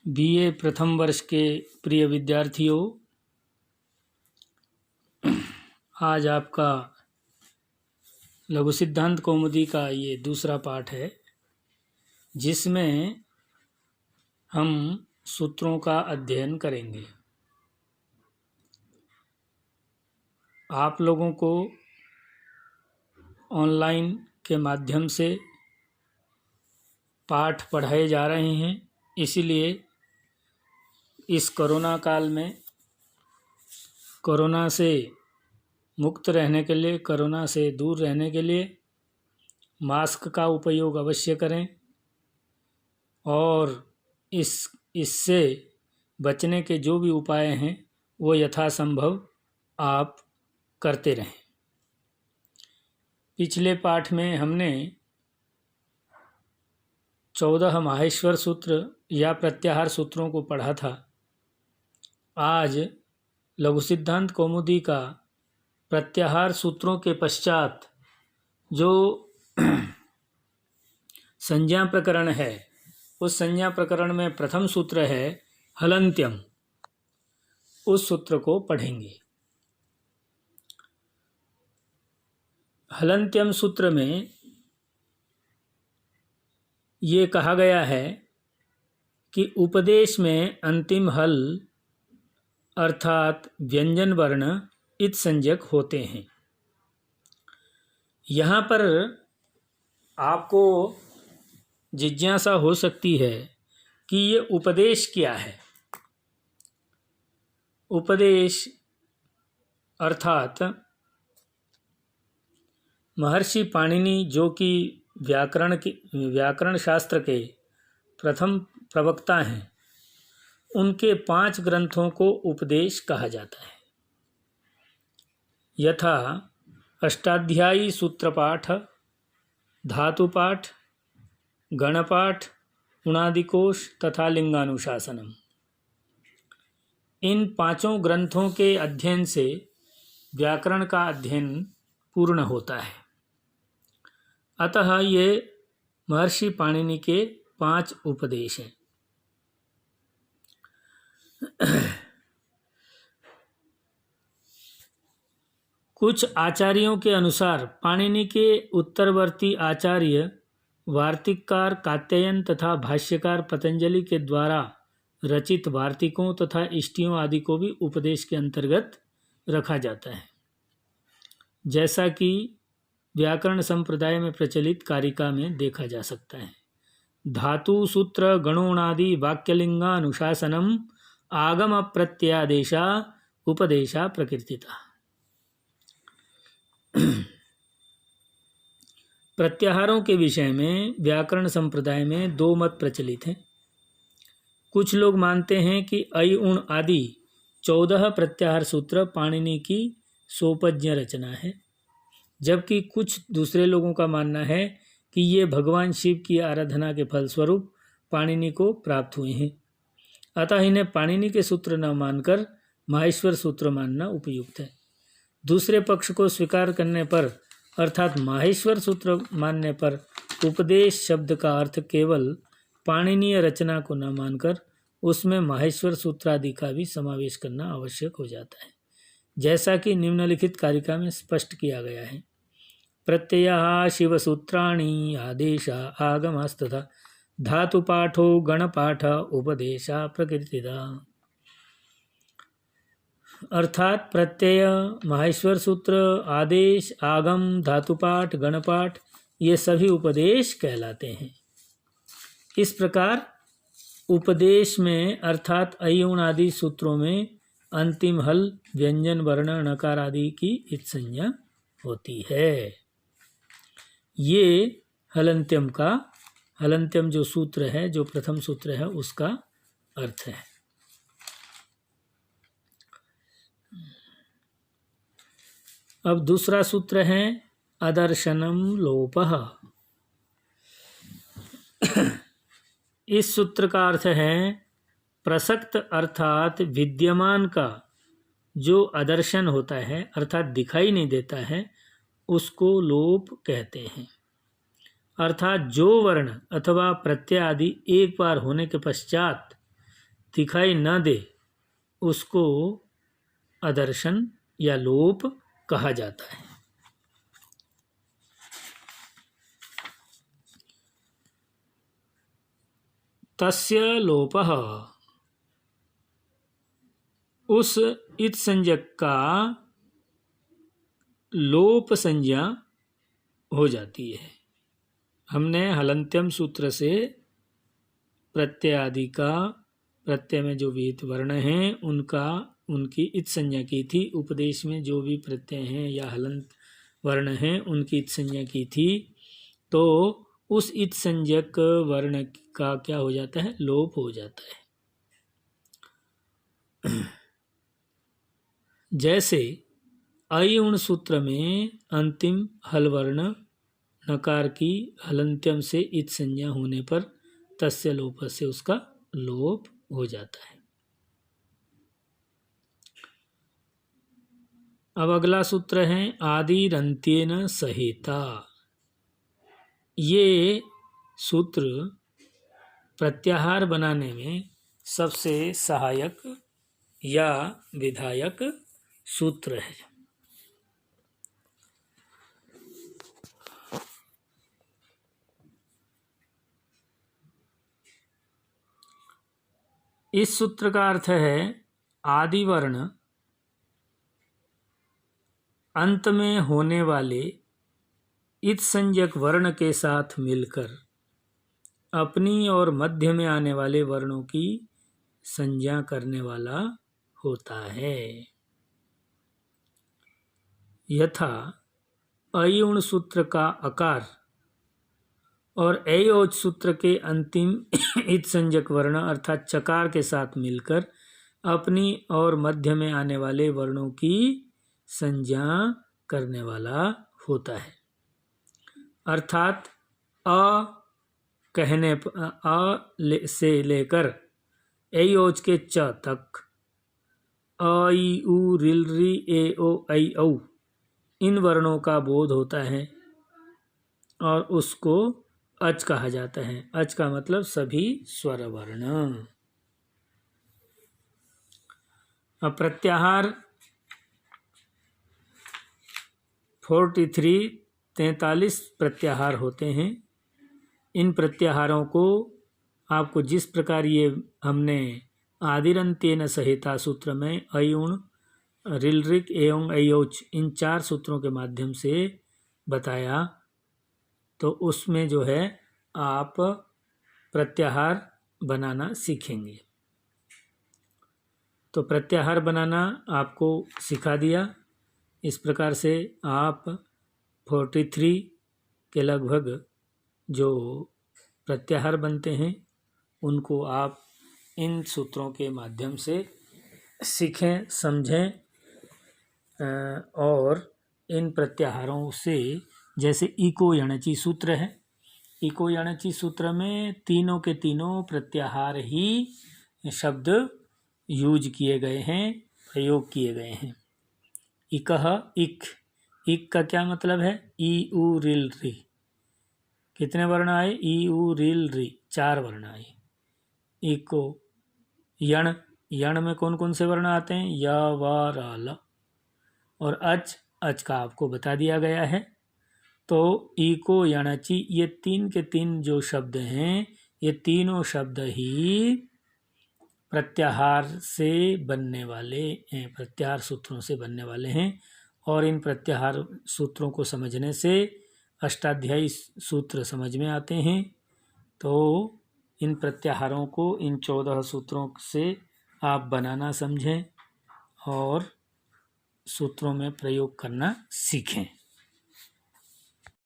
BA प्रथम वर्ष के प्रिय विद्यार्थियों, आज आपका लघु सिद्धांत कौमुदी का ये दूसरा पाठ है, जिसमें हम सूत्रों का अध्ययन करेंगे। आप लोगों को ऑनलाइन के माध्यम से पाठ पढ़ाए जा रहे हैं, इसीलिए इस कोरोना काल में कोरोना से मुक्त रहने के लिए, कोरोना से दूर रहने के लिए मास्क का उपयोग अवश्य करें और इससे बचने के जो भी उपाय हैं वो यथासंभव आप करते रहें। पिछले पाठ में हमने 14 माहेश्वर सूत्र या प्रत्याहार सूत्रों को पढ़ा था। आज लघु सिद्धांत कौमुदी का प्रत्याहार सूत्रों के पश्चात जो संज्ञा प्रकरण है, उस संज्ञा प्रकरण में प्रथम सूत्र है हलन्त्यम, उस सूत्र को पढ़ेंगे। हलन्त्यम सूत्र में ये कहा गया है कि उपदेश में अंतिम हल अर्थात व्यंजन वर्ण इत संज्ञक होते हैं। यहाँ पर आपको जिज्ञासा हो सकती है कि ये उपदेश क्या है। उपदेश अर्थात महर्षि पाणिनि, जो कि व्याकरण शास्त्र के प्रथम प्रवक्ता हैं, उनके 5 ग्रंथों को उपदेश कहा जाता है। यथा अष्टाध्यायी सूत्रपाठ, धातुपाठ, गणपाठ, उणादिकोश तथा लिंगानुशासनम। इन 5 ग्रंथों के अध्ययन से व्याकरण का अध्ययन पूर्ण होता है। अतः ये महर्षि पाणिनि के 5 उपदेश हैं। कुछ आचार्यों के अनुसार पाणिनि के उत्तरवर्ती आचार्य वार्तिककार कात्यायन तथा भाष्यकार पतंजलि के द्वारा रचित वार्तिकों तथा इष्टियों आदि को भी उपदेश के अंतर्गत रखा जाता है, जैसा कि व्याकरण संप्रदाय में प्रचलित कारिका में देखा जा सकता है। धातु सूत्र गणोणादि वाक्यलिंगानुशासनम आगम प्रत्यादेशा उपदेशा प्रकृतिता। प्रत्याहारों के विषय में व्याकरण संप्रदाय में 2 मत प्रचलित हैं। कुछ लोग मानते हैं कि ऐ उण आदि 14 प्रत्याहार सूत्र पाणिनि की सोपज्ञ रचना है, जबकि कुछ दूसरे लोगों का मानना है कि ये भगवान शिव की आराधना के फलस्वरूप पाणिनि को प्राप्त हुए हैं। अतः इन्हें पाणिनि के सूत्र न मानकर माहेश्वर सूत्र मानना उपयुक्त है। दूसरे पक्ष को स्वीकार करने पर अर्थात माहेश्वर सूत्र मानने पर उपदेश शब्द का अर्थ केवल पाणिनीय रचना को न मानकर उसमें माहेश्वर सूत्रादि का भी समावेश करना आवश्यक हो जाता है, जैसा कि निम्नलिखित कारिका में स्पष्ट किया गया है। प्रत्ययः शिवसूत्राणि आदेशा आगमस्तथा धातुपाठो गणपाठ उपदेशा प्रकृतिदा। अर्थात प्रत्यय, माहेश्वर सूत्र, आदेश, आगम, धातुपाठ, गणपाठ ये सभी उपदेश कहलाते हैं। इस प्रकार उपदेश में अर्थात ऐ उण आदि सूत्रों में अंतिम हल व्यंजन वर्ण नकार आदि की इत संज्ञा होती है। ये हलन्त्यम जो सूत्र है, जो प्रथम सूत्र है, उसका अर्थ है। अब दूसरा सूत्र है अदर्शनम लोपः। इस सूत्र का अर्थ है प्रसक्त अर्थात विद्यमान का जो अदर्शन होता है अर्थात दिखाई नहीं देता है, उसको लोप कहते हैं। अर्थात जो वर्ण अथवा प्रत्यय आदि एक बार होने के पश्चात दिखाई न दे उसको अदर्शन या लोप कहा जाता है। तस्य लोपः, उस इत संज्ञक का लोप संज्ञा हो जाती है। हमने हलंत्यम सूत्र से प्रत्यय आदि का, प्रत्यय में जो विहित वर्ण हैं उनकी इत संज्ञा की थी। उपदेश में जो भी प्रत्यय हैं या हलंत वर्ण हैं उनकी इत संज्ञा की थी। तो उस इत संज्ञक वर्ण का क्या हो जाता है? लोप हो जाता है। जैसे अयुण सूत्र में अंतिम हल वर्ण नकार की हलंत्यम से इत संज्ञा होने पर तस्य लोप से उसका लोप हो जाता है। अब अगला सूत्र है आदिरंत्येन सहिता। ये सूत्र प्रत्याहार बनाने में सबसे सहायक या विधायक सूत्र है। इस सूत्र का अर्थ है आदि वर्ण अंत में होने वाले इत संज्ञक वर्ण के साथ मिलकर अपनी और मध्य में आने वाले वर्णों की संज्ञा करने वाला होता है। यथा अयुण सूत्र का अकार और अयोज सूत्र के अंतिम इत संज्ञक वर्ण अर्थात चकार के साथ मिलकर अपनी और मध्य में आने वाले वर्णों की संज्ञा करने वाला होता है। अर्थात अ कहने से लेकर अयोज के च तक अ ई उ रिल री ए ओ ऐ औ इन वर्णों का बोध होता है और उसको अच कहा जाता है। अच का मतलब सभी स्वर वर्ण। अब प्रत्याहार 43 प्रत्याहार होते हैं। इन प्रत्याहारों को आपको जिस प्रकार ये हमने आदिरंत्येन सहिता सूत्र में अयुण, रिलरिक एवं अयोच इन 4 सूत्रों के माध्यम से बताया, तो उसमें जो है आप प्रत्याहार बनाना सीखेंगे। तो प्रत्याहार बनाना आपको सिखा दिया। इस प्रकार से आप 43 के लगभग जो प्रत्याहार बनते हैं उनको आप इन सूत्रों के माध्यम से सीखें, समझें और इन प्रत्याहारों से, जैसे इको यणचि सूत्र है, इको यणचि सूत्र में तीनों के तीनों प्रत्याहार ही शब्द यूज किए गए हैं, प्रयोग किए गए हैं। इकह इक, इक का क्या मतलब है? ई उ रिल री। कितने वर्ण आए? ई उ रिल री 4 वर्ण आए। इको यण, यण में कौन कौन से वर्ण आते हैं? य व र ल। और अच, अच का आपको बता दिया गया है। तो इको यणचि ये 3 के 3 जो शब्द हैं, ये तीनों शब्द ही प्रत्याहार से बनने वाले हैं, प्रत्याहार सूत्रों से बनने वाले हैं। और इन प्रत्याहार सूत्रों को समझने से अष्टाध्यायी सूत्र समझ में आते हैं। तो इन प्रत्याहारों को इन 14 सूत्रों से आप बनाना समझें और सूत्रों में प्रयोग करना सीखें।